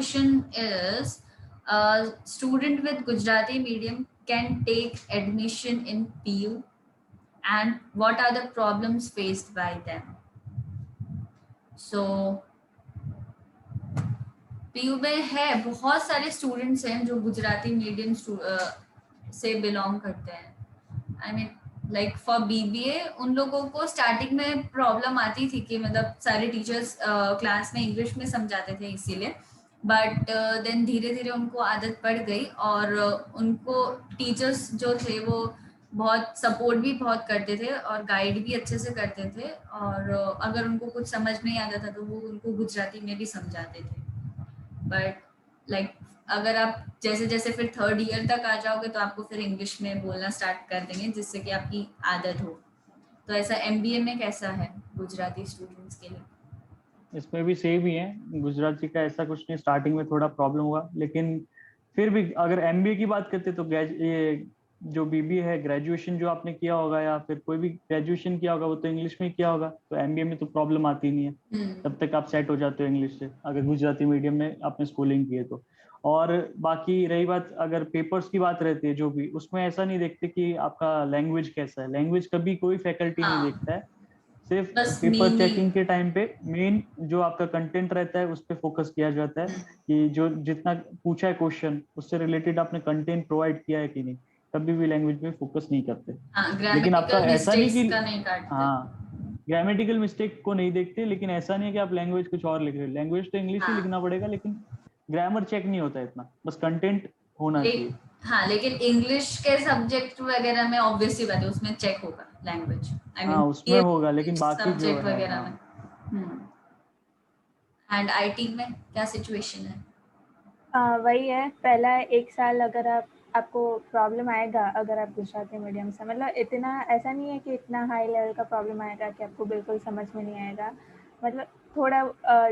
question is, a student with Gujarati medium can take admission in PU, and what are the problems faced by them? So PU में है बहुत सारे students हैं जो Gujarati medium से belong करते हैं. I mean like for BBA उन लोगों को स्टार्टिंग में प्रॉब्लम आती थी कि मतलब सारे टीचर्स क्लास में इंग्लिश में समझाते थे इसीलिए, बट देन धीरे धीरे उनको आदत पड़ गई और उनको टीचर्स जो थे वो बहुत सपोर्ट भी बहुत करते थे और गाइड भी अच्छे से करते थे, और अगर उनको कुछ समझ नहीं आता था तो वो उनको गुजराती में भी समझाते थे. बट लाइक अगर आप जैसे जैसे फिर थर्ड ईयर तक आ जाओगे तो आपको फिर इंग्लिश में बोलना स्टार्ट कर देंगे जिससे कि आपकी आदत हो. तो ऐसा एमबीए में कैसा है गुजराती स्टूडेंट्स के लिए? इसमें भी सेम ही है, गुजराती का ऐसा कुछ नहीं, स्टार्टिंग में थोड़ा प्रॉब्लम हुआ, लेकिन फिर भी अगर एमबीए की बात करते तो ये जो बीबीए है, ग्रेजुएशन जो आपने किया होगा या फिर कोई भी ग्रेजुएशन किया होगा वो तो इंग्लिश में किया होगा, तो एमबीए में तो प्रॉब्लम आती नहीं है. तब तक आप सेट हो जाते हो इंग्लिश से अगर गुजराती मीडियम में आपने स्कूलिंग की है तो. और बाकी रही बात अगर पेपर्स की बात रहती है जो भी, उसमें ऐसा नहीं देखते कि आपका लैंग्वेज कैसा है. लैंग्वेज कभी कोई फैकल्टी नहीं देखता है, सिर्फ बस पेपर मीनिंग. चेकिंग के टाइम पे मेन जो आपका कंटेंट रहता है उस पर फोकस किया जाता है कि जो जितना पूछा है क्वेश्चन उससे रिलेटेड आपने कंटेंट प्रोवाइड किया है कि नहीं. कभी भी लैंग्वेज में फोकस नहीं करते. लेकिन आपका ग्रामेटिकल ऐसा नहीं मिस्टेक्स कि का नहीं काटते. हाँ, ग्रामेटिकल मिस्टेक को नहीं देखते, लेकिन ऐसा नहीं है कि आप लैंग्वेज कुछ और लिख रहे हो. लैंग्वेज तो इंग्लिश ही हाँ. लिखना पड़ेगा, लेकिन ग्रामर चेक नहीं होता इतना, बस कंटेंट होना चाहिए. हाँ, लेकिन इंग्लिश के सब्जेक्ट वगैरह में ऑब्वियसली बात है उसमें चेक होगा लैंग्वेज. आई हाँ मीन उसमें होगा, लेकिन बाकी जो सब्जेक्ट है वगैरह हाँ. में. एंड आईटी में क्या सिचुएशन है? वही है, पहला 1 साल अगर आपको प्रॉब्लम आएगा अगर आप गुजराती मीडियम से, मतलब इतना ऐसा नहीं है कि इतना हाई लेवल का प्रॉब्लम आएगा कि आपको बिल्कुल समझ में नहीं आएगा. मतलब थोड़ा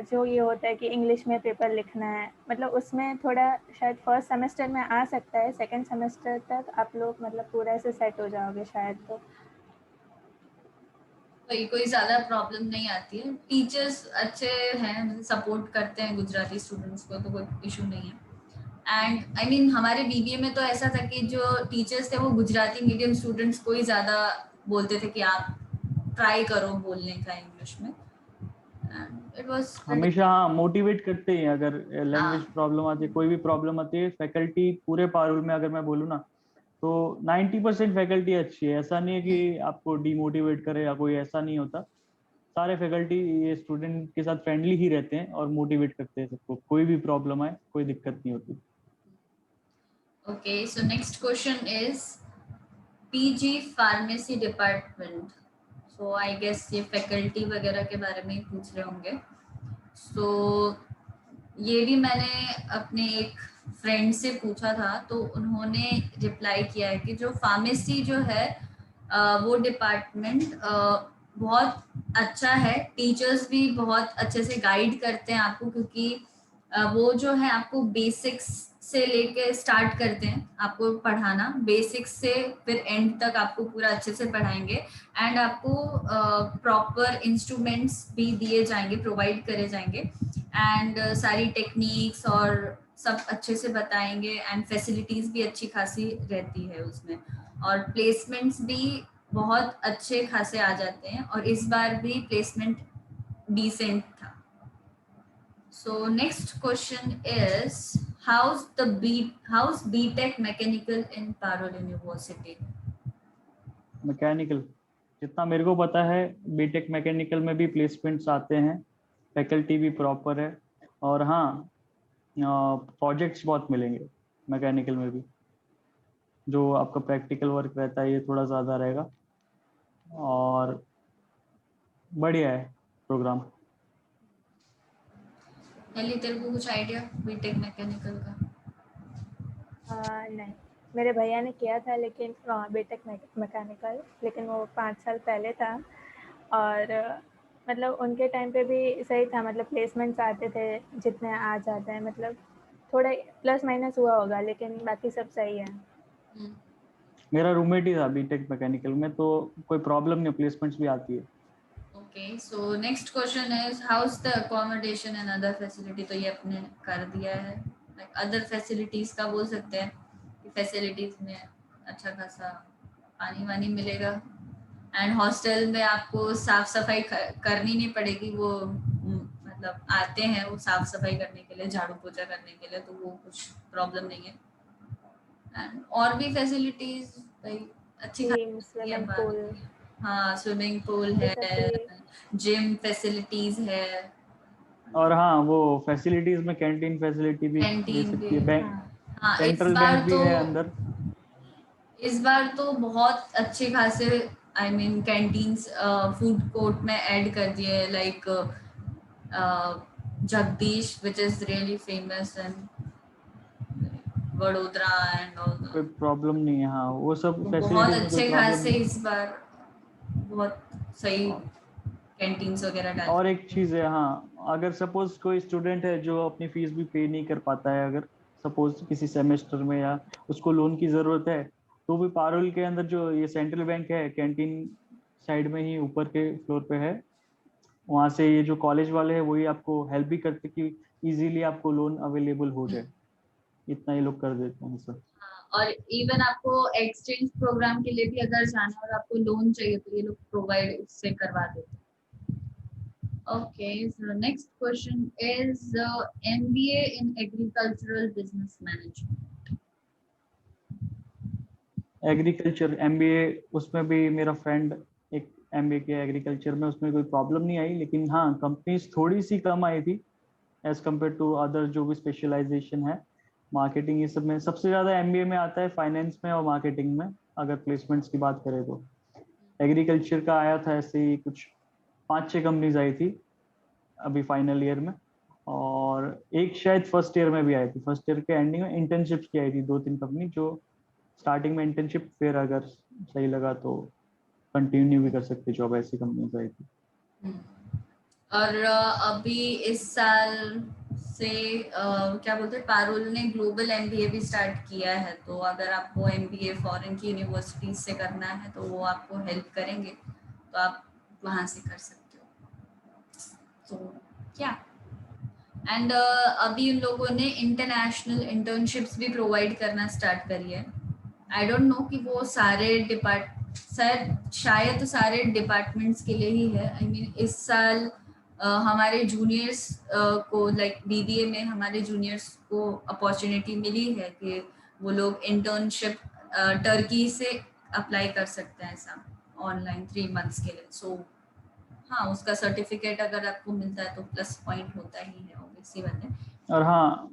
जो ये होता है कि इंग्लिश में पेपर लिखना है, मतलब उसमें थोड़ा शायद फर्स्ट सेमेस्टर में आ सकता है, सेकंड सेमेस्टर तक आप लोग मतलब पूरा ऐसे सेट हो जाओगे शायद. तो कोई ज्यादा प्रॉब्लम नहीं आती है. टीचर्स अच्छे हैं, सपोर्ट करते हैं गुजराती स्टूडेंट्स को, तो कोई इशू नहीं है. एंड आई मीन हमारे बीबीए में तो ऐसा था कि जो टीचर्स थे वो गुजराती मीडियम स्टूडेंट्स को ही ज्यादा बोलते थे कि आप ट्राई करो बोलने का इंग्लिश में. एंड इट वाज हमेशा हाँ मोटिवेट करते हैं. अगर लैंग्वेज प्रॉब्लम आती है, कोई भी प्रॉब्लम आती है, फैकल्टी पूरे पारुल में अगर मैं बोलूँ ना तो 90% फैकल्टी अच्छी है. ऐसा नहीं है कि आपको डिमोटिवेट करे या कोई, ऐसा नहीं होता. सारे फैकल्टी ये स्टूडेंट के साथ फ्रेंडली ही रहते हैं और मोटिवेट करते हैं सबको. कोई भी प्रॉब्लम आए कोई दिक्कत नहीं होती. Okay, so next question is PG pharmacy department. So I guess ये फैकल्टी वगैरह के बारे में ही पूछ रहे होंगे. सो ये भी मैंने अपने एक फ्रेंड से पूछा था तो उन्होंने रिप्लाई किया है कि जो फार्मेसी जो है वो डिपार्टमेंट बहुत अच्छा है. टीचर्स भी बहुत अच्छे से गाइड करते हैं आपको, क्योंकि वो जो है आपको बेसिक्स से लेके स्टार्ट करते हैं आपको पढ़ाना, बेसिक्स से फिर एंड तक आपको पूरा अच्छे से पढ़ाएंगे. एंड आपको प्रॉपर इंस्ट्रूमेंट्स भी दिए जाएंगे, प्रोवाइड करे जाएंगे, एंड सारी टेक्निक्स और सब अच्छे से बताएंगे. एंड फैसिलिटीज भी अच्छी खासी रहती है उसमें, और प्लेसमेंट्स भी बहुत अच्छे खासे आ जाते हैं, और इस बार भी प्लेसमेंट डिसेंट था. So next question is how's B Tech mechanical in Parul university? Mechanical जितना मेरे को पता है, बीटेक मैकेनिकल में भी प्लेसमेंट्स आते हैं, फैकल्टी भी प्रॉपर है, और हाँ प्रोजेक्ट्स बहुत मिलेंगे मैकेनिकल में भी. जो आपका प्रैक्टिकल वर्क रहता है ये थोड़ा ज़्यादा रहेगा, और बढ़िया है प्रोग्राम. तेरे को कुछ आइडिया बीटेक मैकेनिकल का? नहीं, मेरे भैया ने किया था लेकिन बीटेक मैकेनिकल, लेकिन वो 5 साल पहले था. और मतलब उनके टाइम पे भी सही था, मतलब प्लेसमेंट्स आते थे जितने आ जाते हैं, मतलब थोड़ा प्लस माइनस हुआ होगा लेकिन बाकी सब सही है. मेरा रूममेट ही था बीटेक मैकेनिकल में, तो कोई प्रॉब्लम नहीं, प्लेसमेंट्स भी आती है. Okay, so next question is how's the accommodation and other facility? तो ये अपने कर दिया है. Like other facilities का बोल सकते हैं कि facilities में अच्छा खासा पानी वानी मिलेगा एंड हॉस्टल में आपको साफ सफाई करनी नहीं पड़ेगी. वो मतलब आते हैं वो साफ सफाई करने के लिए, झाड़ू पोछा करने के लिए, तो वो कुछ प्रॉब्लम नहीं है. एंड और भी फैसिलिटीज भाई अच्छी जिम, खासी है. स्विमिंग पूल, हाँ स्विमिंग पूल ये है, सब भी. जिम फैसिलिटीज है, और हाँ वो फैसिलिटीज में कैंटीन फैसिलिटी भी दे कैंटीन भी. सकती है. बैंक, हाँ, हाँ सेंट्रल बैंक भी है अंदर. इस बार तो बहुत अच्छे खासे I mean canteens food court में ऐड कर दिए, like Jagdish which is really famous and Vadodara and all. कोई प्रॉब्लम नहीं है. हाँ वो सब तो बहुत फैसिलिटीज में कोई अच्छे प्रॉब्लम खासे नहीं. इस बार बहुत सही कैंटीन्स वगैरह डाल. और एक चीज है, हाँ अगर सपोज कोई स्टूडेंट है जो अपनी फीस भी पे नहीं कर पाता है, अगर सपोज किसी सेमेस्टर में या उसको लोन की जरूरत है, तो भी पारुल के अंदर जो ये सेंट्रल बैंक है कैंटीन साइड में ही ऊपर के फ्लोर पे है, वहां से ये जो कॉलेज वाले हैं वही आपको हेल्प भी करते कि इजीली आपको लोन अवेलेबल हो जाए. इतना ये लोग कर देते हैं सर. और इवन आपको एक्सचेंज प्रोग्राम के लिए भी अगर जाना है और आपको लोन चाहिए तो ये लोग प्रोवाइड उससे करवा देते हैं. Okay, so next question is MBA in agricultural business management. Agriculture MBA, उसमें भी मेरा फ्रेंड एक एमबीए किया एग्रीकल्चर में, उसमें कोई प्रॉब्लम नहीं आई. लेकिन हाँ कंपनीज थोड़ी सी कम आई थी एज कम्पेयर टू अदर जो भी स्पेशलाइजेशन है. मार्केटिंग ये सब में सबसे ज्यादा एमबीए में आता है, फाइनेंस में और मार्केटिंग में अगर प्लेसमेंट्स की बात करें तो. एग्रीकल्चर का आया था ऐसे ही कुछ 5-6 कंपनीज आई थी अभी फाइनल ईयर में, और एक शायद फर्स्ट ईयर में भी आई थी. फर्स्ट ईयर के एंडिंग में इंटर्नशिप्स की आई थी 2-3 कंपनी, जो स्टार्टिंग में इंटर्नशिप, फिर अगर सही लगा तो कंटिन्यू भी कर सकते जॉब. ऐसी कंपनीज आई थी. और अभी इस साल से क्या बोलते हैं, पारुल ने ग्लोबल एमबीए भी स्टार्ट किया है. तो अगर आपको एमबीए फॉरेन की यूनिवर्सिटीज से करना है तो वो आपको हेल्प करेंगे, तो आप वहां से कर सकते हो. तो क्या एंड अभी उन लोगों ने इंटरनेशनल इंटर्नशिप्स भी प्रोवाइड करना स्टार्ट करी है. आई डोंट नो कि वो सारे शायद सारे डिपार्टमेंट्स के लिए ही है. आई मीन इस साल हमारे जूनियर्स को लाइक बीबीए में हमारे जूनियर्स को अपॉर्चुनिटी मिली है कि वो लोग इंटर्नशिप टर्की से अप्लाई कर सकते हैं ऐसा ऑनलाइन 3 months के लिए. सो हाँ उसका सर्टिफिकेट अगर आपको मिलता है तो प्लस पॉइंट होता ही है ऑब्वियसली बात है. और हाँ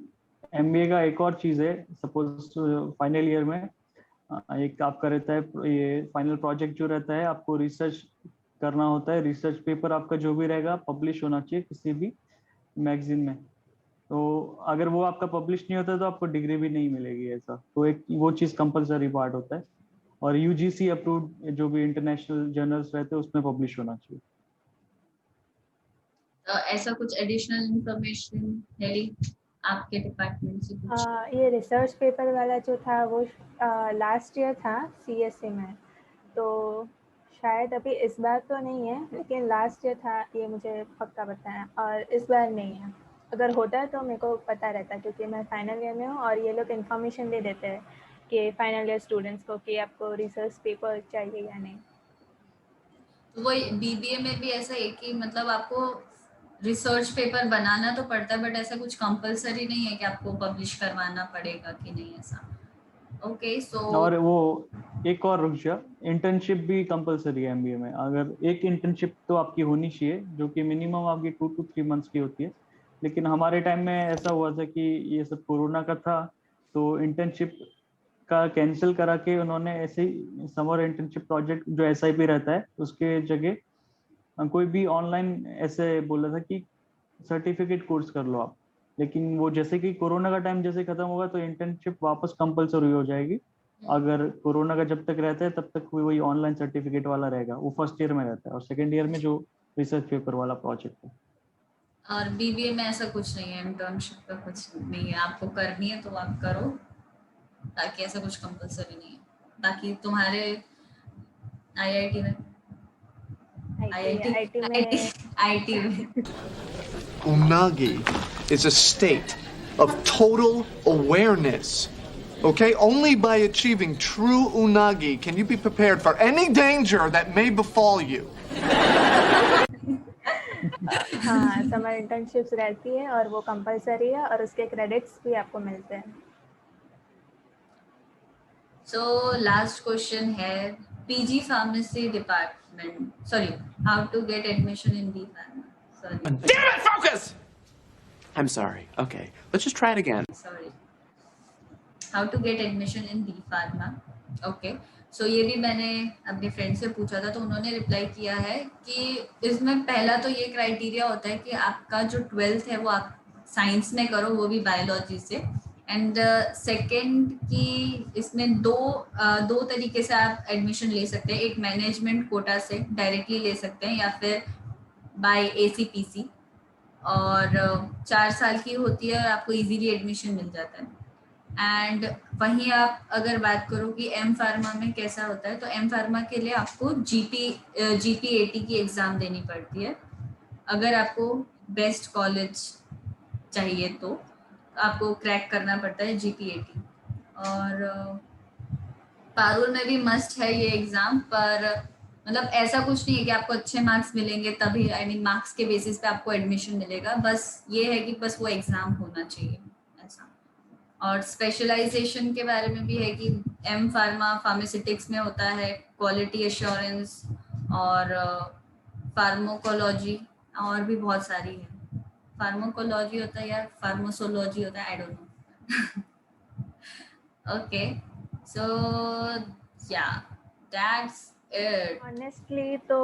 एमबीए का एक और चीज है, सपोज फाइनल ईयर में एक आपका रहता है ये फाइनल प्रोजेक्ट जो रहता है, आपको रिसर्च करना होता है. रिसर्च पेपर आपका जो भी रहेगा पब्लिश होना चाहिए किसी भी मैगजीन में. तो अगर वो आपका पब्लिश नहीं होता तो आपको डिग्री भी नहीं मिलेगी ऐसा. तो एक वो चीज कंपलसरी पार्ट होता है. और यूजीसी अप्रूव्ड जो भी इंटरनेशनल जर्नल्स रहते हैं उसमें पब्लिश होना चाहिए. ऐसा कुछ एडिशनल इंफॉर्मेशन है आपके डिपार्टमेंट से कुछ? ये रिसर्च पेपर वाला जो था वो लास्ट ईयर था सीएससी में, तो शायद अभी इस बार तो नहीं है, लेकिन लास्ट ईयर था, ये मुझे पक्का पता है. और इस बार नहीं है. अगर होता है तो मेरे को पता रहता, क्योंकि मैं फाइनल ईयर में हूँ और ये लोग इन्फॉर्मेशन दे देते हैं कि फाइनल ईयर स्टूडेंट्स को कि आपको रिसर्च पेपर चाहिए या नहीं. तो वो बीबीए में भी ऐसा है कि मतलब आपको रिसर्च पेपर बनाना तो पड़ता है, बट ऐसा कुछ कंपलसरी नहीं है कि आपको पब्लिश करवाना पड़ेगा कि नहीं ऐसा. ओके सो और वो एक और रुक जा, इंटर्नशिप भी कंपलसरी है एमबीए में. अगर एक इंटर्नशिप तो आपकी होनी चाहिए जो कि मिनिमम आपकी 2 to 3 months की होती है. लेकिन हमारे टाइम में ऐसा हुआ था कि ये सब कोरोना का था, तो इंटर्नशिप का कैंसिल करा के उन्होंने ऐसे ही समर इंटर्नशिप प्रोजेक्ट जो एसआईपी रहता है उसके जगह कोई भी ऑनलाइन ऐसे बोला था कि सर्टिफिकेट कोर्स कर लो आप. लेकिन वो जैसे कि कोरोना का टाइम जैसे खत्म होगा तो इंटर्नशिप वापस कंपलसरी हो जाएगी. अगर कोरोना का जब तक रहता है तब तक वही ऑनलाइन सर्टिफिकेट वाला रहेगा. वो फर्स्ट ईयर में रहता है, और सेकंड ईयर में जो रिसर्च पेपर वाला प्रोजेक्ट है. और बीबीए में ऐसा कुछ नहीं है, इंटर्नशिप का कुछ नहीं है. आपको करनी है तो आप करो, ताकि ऐसा कुछ कंपलसरी नहीं है. बाकी तुम्हारे आईआईटी में आईटी में आईटी में Unagi is a state of total awareness. Okay? Only by achieving true unagi can you be prepared for any danger that may befall you. हाँ, समर इंटर्नशिप्स रहती है और वो कंपलसरी है और उसके क्रेडिट्स भी आपको मिलते हैं। So last question है PG Pharmacy Department. Sorry, how to get admission in B Pharma. Sorry. Damn it, focus! I'm sorry. Okay, let's just try it again. Sorry. How to get admission in B Pharma. Okay. So ये भी मैंने अपने friend से पूछा था तो उन्होंने reply किया है कि इसमें पहला तो ये क्राइटेरिया होता है कि आपका जो 12th है वो आप साइंस में करो, वो भी बायोलॉजी से। एंड सेकंड कि इसमें दो तरीके से आप एडमिशन ले सकते हैं, एक मैनेजमेंट कोटा से डायरेक्टली ले सकते हैं या फिर बाय ACPC, और 4 साल की होती है और आपको इजीली एडमिशन मिल जाता है। एंड वहीं आप अगर बात करो कि एम फार्मा में कैसा होता है, तो एम फार्मा के लिए आपको GPAT की एग्ज़ाम देनी पड़ती है। अगर आपको बेस्ट कॉलेज चाहिए तो आपको क्रैक करना पड़ता है GPAT। और पारुल में भी मस्ट है ये एग्ज़ाम, पर मतलब ऐसा कुछ नहीं है कि आपको अच्छे मार्क्स मिलेंगे तभी, आई मीन मार्क्स के बेसिस पे आपको एडमिशन मिलेगा। बस ये है कि बस वो एग्ज़ाम होना चाहिए ऐसा। और स्पेशलाइजेशन के बारे में भी है कि एम फार्मा फार्मास्यूटिक्स में होता है क्वालिटी एश्योरेंस और फार्माकोलॉजी, और भी बहुत सारी है। फार्माकोलॉजी होता है या फार्मासोलॉजी होता है, आई डोंट नो। ओके, सो या दैट्स इट। ऑनेस्टली तो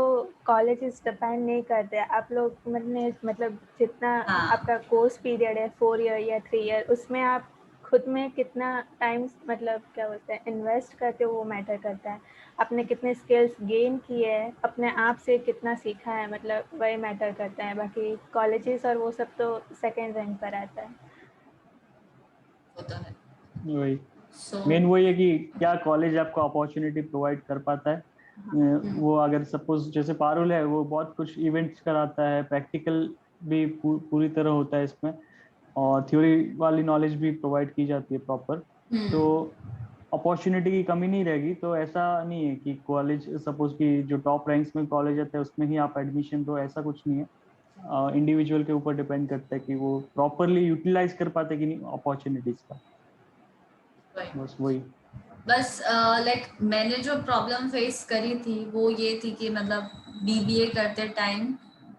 कॉलेजेस डिपेंड नहीं करते, आप लोग मतलब जितना आपका कोर्स पीरियड है 4 ईयर या 3 ईयर, उसमें आप खुद में कितना टाइम मतलब क्या बोलते हैं इन्वेस्ट करते हो वो मैटर करता है। आपने कितने स्किल्स गेन किए हैं, अपने आप से कितना सीखा है, मतलब वही मैटर करता है। बाकी कॉलेजेस और वो सब तो सेकंड रैंक पर आता है। वही मेन वही है कि क्या कॉलेज आपको अपॉर्चुनिटी प्रोवाइड कर पाता है। वो अगर सपोज जैसे पारुल है वो बहुत कुछ इवेंट्स कराता है, प्रैक्टिकल भी पूरी तरह होता है इसमें, और थ्योरी वाली नॉलेज भी प्रोवाइड की जाती है प्रॉपर, तो अपॉर्चुनिटी की कमी नहीं रहेगी। तो ऐसा नहीं है कि कॉलेज सपोज कि जो टॉप रैंक्स में कॉलेज आता है उसमें ही आप एडमिशन लो, ऐसा कुछ नहीं है। इंडिविजुअल के ऊपर डिपेंड करता है कि वो प्रॉपरली यूटिलाइज कर पाते कि नहीं अपॉर्चुनिटीज का। बस वही बस लाइक मैंने जो प्रॉब्लम फेस करी थी वो ये थी कि मतलब BBA करते टाइम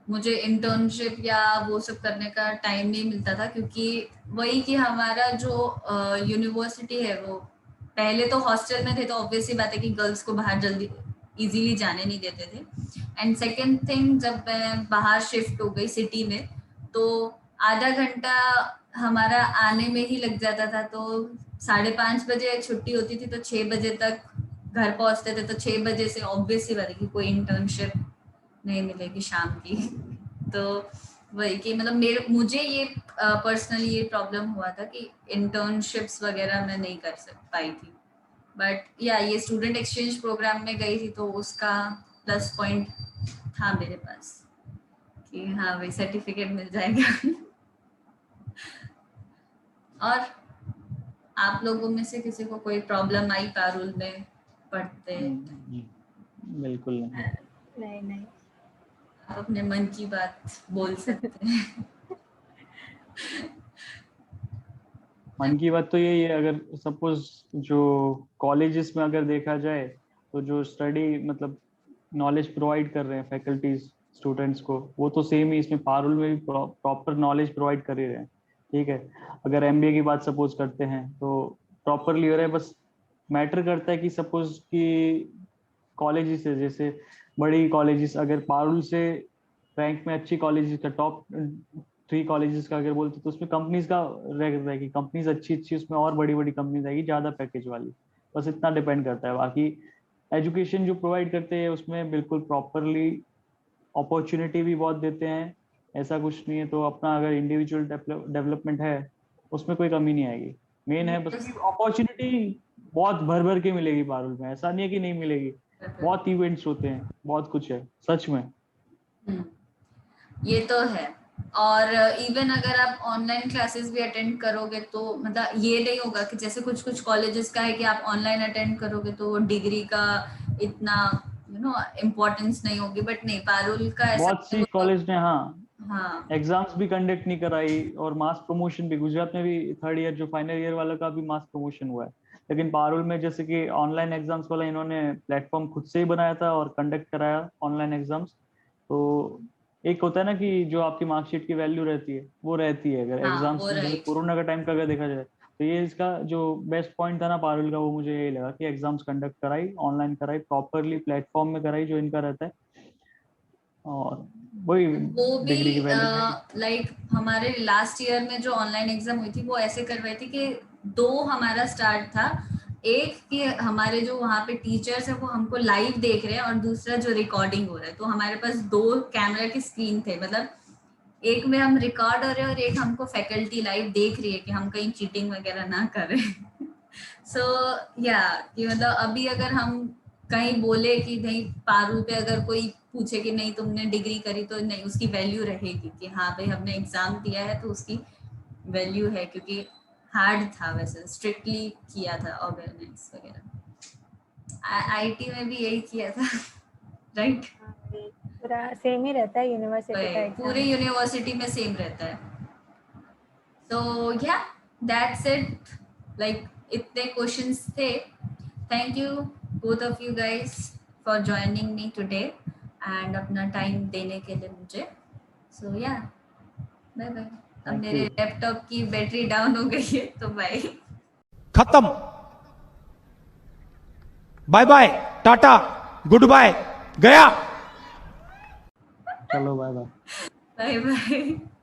मुझे इंटर्नशिप या वो सब करने का टाइम नहीं मिलता था, क्योंकि वही कि हमारा जो यूनिवर्सिटी है वो पहले तो हॉस्टल में थे, तो ऑब्वियसली बात है कि गर्ल्स को बाहर जल्दी इजीली जाने नहीं देते थे। एंड सेकेंड थिंग, जब मैं बाहर शिफ्ट हो गई सिटी में तो आधा घंटा हमारा आने में ही लग जाता था। तो 5:30 बजे छुट्टी होती थी तो 6 बजे तक घर पहुंचते थे, तो 6 बजे से ऑब्वियसली बात है कि कोई इंटर्नशिप नहीं मिलेगी शाम की। तो वही कि मतलब मुझे ये पर्सनली ये प्रॉब्लम हुआ था कि इंटर्नशिप्स वगैरह मैं नहीं कर पाई थी। बट या ये स्टूडेंट एक्सचेंज प्रोग्राम में गई थी तो उसका प्लस पॉइंट था मेरे पास कि हाँ भाई सर्टिफिकेट मिल जाएगा। और आप लोगों में से किसी को कोई प्रॉब्लम आई पारुल में पढ़ते? बिल्कुल नहीं। नहीं आप अपने मन की बात बोल सकते हैं। मन की बात तो यही है, अगर सपोज जो कॉलेजेस में अगर देखा जाए तो जो स्टडी मतलब नॉलेज प्रोवाइड कर रहे हैं फैकल्टीज स्टूडेंट्स को, वो तो सेम ही इसमें पारुल में भी प्रॉपर नॉलेज प्रोवाइड कर ही रहे हैं। ठीक है, अगर MBA की बात सपोज करते हैं तो प्रॉपरली हो रहा है। बस मैटर करता है कि सपोज कि कॉलेजेस है, जैसे बड़ी कॉलेजेस अगर पारुल से रैंक में अच्छी कॉलेजेस का टॉप 3 कॉलेजेस का अगर बोलते तो उसमें कंपनीज का रहता है कि कंपनीज अच्छी उसमें और बड़ी कंपनीज आएगी ज़्यादा पैकेज वाली। बस इतना डिपेंड करता है। बाकी एजुकेशन जो प्रोवाइड करते हैं उसमें बिल्कुल प्रॉपरली अपॉर्चुनिटी भी बहुत देते हैं, ऐसा कुछ नहीं है। तो अपना अगर इंडिविजुअल डेवलपमेंट है उसमें कोई कमी नहीं आएगी। मेन है बस अपॉर्चुनिटी बहुत भर के मिलेगी पारुल में, ऐसा नहीं है कि नहीं मिलेगी। बहुत इवेंट्स होते हैं, बहुत कुछ है सच में। ये तो है। और इवन अगर आप ऑनलाइन क्लासेस भी अटेंड करोगे तो मतलब ये नहीं होगा कि जैसे कुछ कुछ कॉलेजेस का है कि आप ऑनलाइन अटेंड करोगे तो डिग्री का इतना इम्पोर्टेंस नहीं होगी, बट नहीं, पारुल का ऐसा बहुत सी कॉलेज ने हाँ एग्जाम्स भी कंडक्ट नहीं कराई और मास प्रमोशन भी, गुजरात में भी थर्ड ईयर जो फाइनल ईयर वाला का भी मास प्रमोशन हुआ है। लेकिन पारुल में जैसे कि ऑनलाइन एग्जाम्स वाला इन्होंने प्लेटफॉर्म खुद से ही बनाया था और कंडक्ट कराया ऑनलाइन एग्जाम्स। तो एक होता है ना कि जो आपकी मार्कशीट की वैल्यू रहती है वो रहती है, अगर हाँ एग्जाम्स वो जैसे राइट। कोरोना का टाइम का अगर देखा जाए तो ये इसका जो बेस्ट पॉइंट था ना पारुल का, वो मुझे यही लगा कि एग्जाम्स कंडक्ट कराई, ऑनलाइन कराई, प्रॉपरली प्लेटफॉर्म में कराई जो इनका रहता है, और वही वो भी डिग्री की वैल्यू है। लाइक हमारे लास्ट ईयर में जो ऑनलाइन एग्जाम हुई थी वो ऐसे करवाई थी कि दो हमारा स्टार्ट था, एक कि हमारे जो वहाँ पे टीचर्स है वो हमको लाइव देख रहे हैं और दूसरा जो रिकॉर्डिंग हो रहा है, तो हमारे पास दो कैमरा की स्क्रीन थे, मतलब एक में हम रिकॉर्ड हो रहे हैं और एक हमको फैकल्टी लाइव देख रही है कि हम कहीं चीटिंग वगैरह ना करें। सो या कि मतलब अभी अगर हम कहीं बोले कि नहीं पारुल पे अगर कोई पूछे कि नहीं तुमने डिग्री करी तो नहीं, उसकी वैल्यू रहेगी कि हाँ भाई हमने एग्जाम दिया है तो उसकी वैल्यू है, क्योंकि हार्ड था, वैसे स्ट्रिक्टली किया था अवेयरनेस वगैरह। आईटी में भी यही किया था। राइट। हाँ, वही पूरा सेम ही रहता है यूनिवर्सिटी का पूरे एग्जाम। यूनिवर्सिटी में सेम रहता है। तो या दैट्स इट, लाइक इतने क्वेश्चंस थे। Thank you both of you guys for joining me today and अपना टाइम देने के लिए मुझे। So yeah bye bye. अब थैंक मेरे यू। लैपटॉप की बैटरी डाउन हो गई है तो बाय। खत्म। Bye bye, tata, goodbye, गया। चलो बाय बाय। Bye bye.